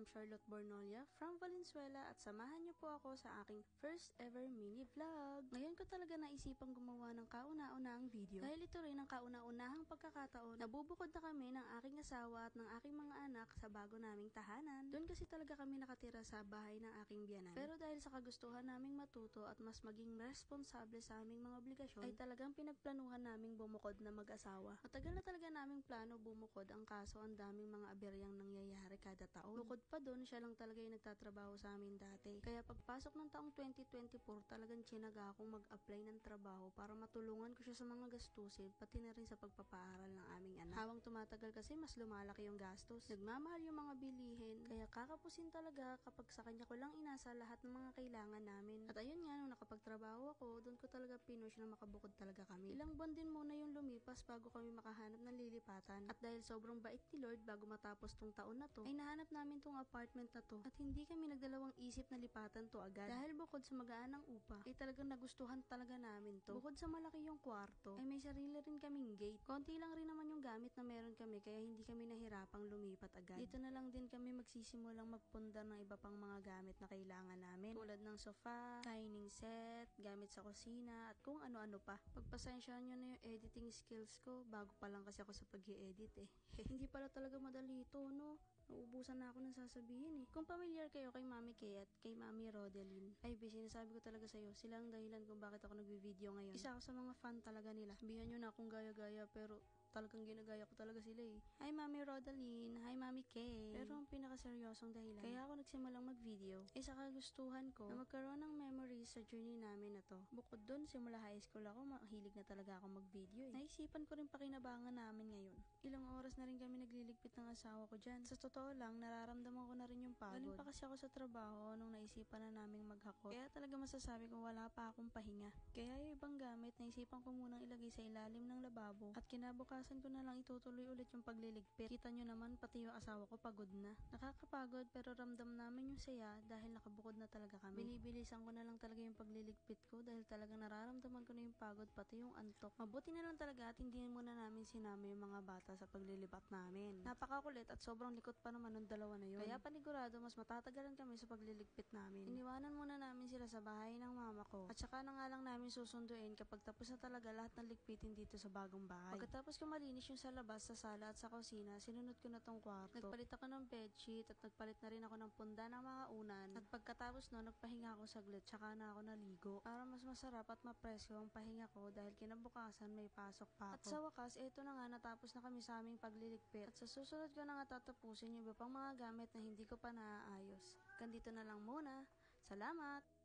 Charlotte Bornolia from Valenzuela at samahan niyo po ako sa aking first ever mini vlog. Ngayon ko talaga naisipang gumawa ng kauna-unahang video dahil ito rin ang kauna-unahang pagkakataon na bubukod na kami ng aking asawa at ng aking mga anak sa bago naming tahanan. Doon kasi talaga kami nakatira sa bahay ng aking biyanan. Pero dahil sa kagustuhan naming matuto at mas maging responsable sa aming mga obligasyon ay talagang pinagplanuhan naming bumukod na mag-asawa. Matagal na talaga naming plano bumukod, ang kaso ang daming mga aberyang nangyayari kada taon. Bukod pa doon, siya lang talaga yung nagtatrabaho sa amin dati. Kaya pagpasok ng taong 2024, talagang tsinaga akong mag-apply ng trabaho para matulungan ko siya sa mga gastusin, pati na rin sa pagpapaaral ng aming anak. Habang tumatagal kasi, mas lumalaki yung gastos. Nagmamahal yung mga bilihin, kaya kakapusin talaga kapag sa kanya ko lang inasa lahat ng mga kailangan namin. At ayun nga, nung nakapagtrabaho ako, doon ko talaga pinush na makabukod talaga kami. Ilang buwan din muna yung lumipas bago kami makahanap ng lilipatan. At dahil sobrang bait ni Lord, bago matapos tong taon na to, ay nahanap namin tong apartment na to. At hindi kami nagdalawang isip na lipatan to agad. Dahil bukod sa magaan ng upa, ay talagang nagustuhan talaga namin to. Bukod sa malaki yung kwarto, ay may sarili rin kaming gate. Konti lang rin naman yung gamit na meron kami, kaya hindi kami nahirapang lumipat agad. Dito na lang din kami magsisimulang magpundar ng iba pang mga gamit na kailangan namin. Tulad ng sofa, dining set, gamit sa kusina, at kung ano-ano pa. Pagpasensyahan nyo na yung editing skills ko, bago pa lang kasi ako sa pag-i-edit eh. Hindi pala talaga madali ito, no? Nauubusan na ako ng sasabihin eh. Kung familiar kayo kay Mami Kay at kay Mami Rodeline, ay sinasabi ko talaga sa'yo, sila ang dahilan kung bakit ako nagvi-video ngayon. Isa ako sa mga fan talaga nila. Sabihan nyo na akong gaya-gaya, pero talagang ginagaya ko talaga sila eh. Hi Mami Rodeline, hi Mami Kay. Pero ang pinakaseryosong dahilan kaya ako nagsimulang mag-video ay sa kagustuhan ko na magkaroon ng memories sa journey namin na to. Bukod dun, simula high school ako, mahilig na talaga ako mag-video eh. Naisipan ko rin pakinabangan namin ngayon. Ilang oras na rin kami nagliligpit ng asawa ko dyan. Sa totoo lang, nararamdaman ko na rin yung pagod. Galing pa kasi ako sa trabaho nung naisipan na naming maghakot. Kaya talaga masasabi ko wala pa akong pahinga. Kaya yung ibang gamit, naisipan ko munang ilagay sa ilalim ng lababo at kinabukasan ko na lang itutuloy ulit yung pagliligpit. Kita nyo naman, pati yung asawa ko pagod na. Nakakapagod pero ramdam namin yung saya dahil nakabukod na talaga kami. Binibilisan ko na lang talaga yung pagliligpit ko dahil talagang nararamdaman ko na yung pagod pati yung antok. Mabuti na lang talaga at hindi muna namin sinama yung mga bata sa paglilipat namin. Napakakulit at sobrang likot pa naman ng dalawa na yun. Kaya panigurado mas matatagalan kami sa pagliligpit namin. Iniwanan muna namin sila sa bahay ng mama ko at saka na nga lang namin susunduin kapag tapos na talaga lahat ng ligpitin dito sa bagong bahay. Pagkatapos ko malinis yung sa labas, sa sala at sa kusina, sinunod ko na tong kwarto. Nagpalit ako ng bedsheet at nagpalit na rin ako ng punda ng mga unan. At pagkatapos no, nagpahinga ako saglit tsaka na ako naligo para mas masarap at mapresko ang pahinga ko dahil kinabukasan may pasok pa ako. At sa wakas, eto na nga, natapos na kami sa aming pagliligpit. At sa susunod ko na nga tatapusin yung iba pang mga gamit na hindi ko pa naaayos. Ganito na lang muna. Salamat!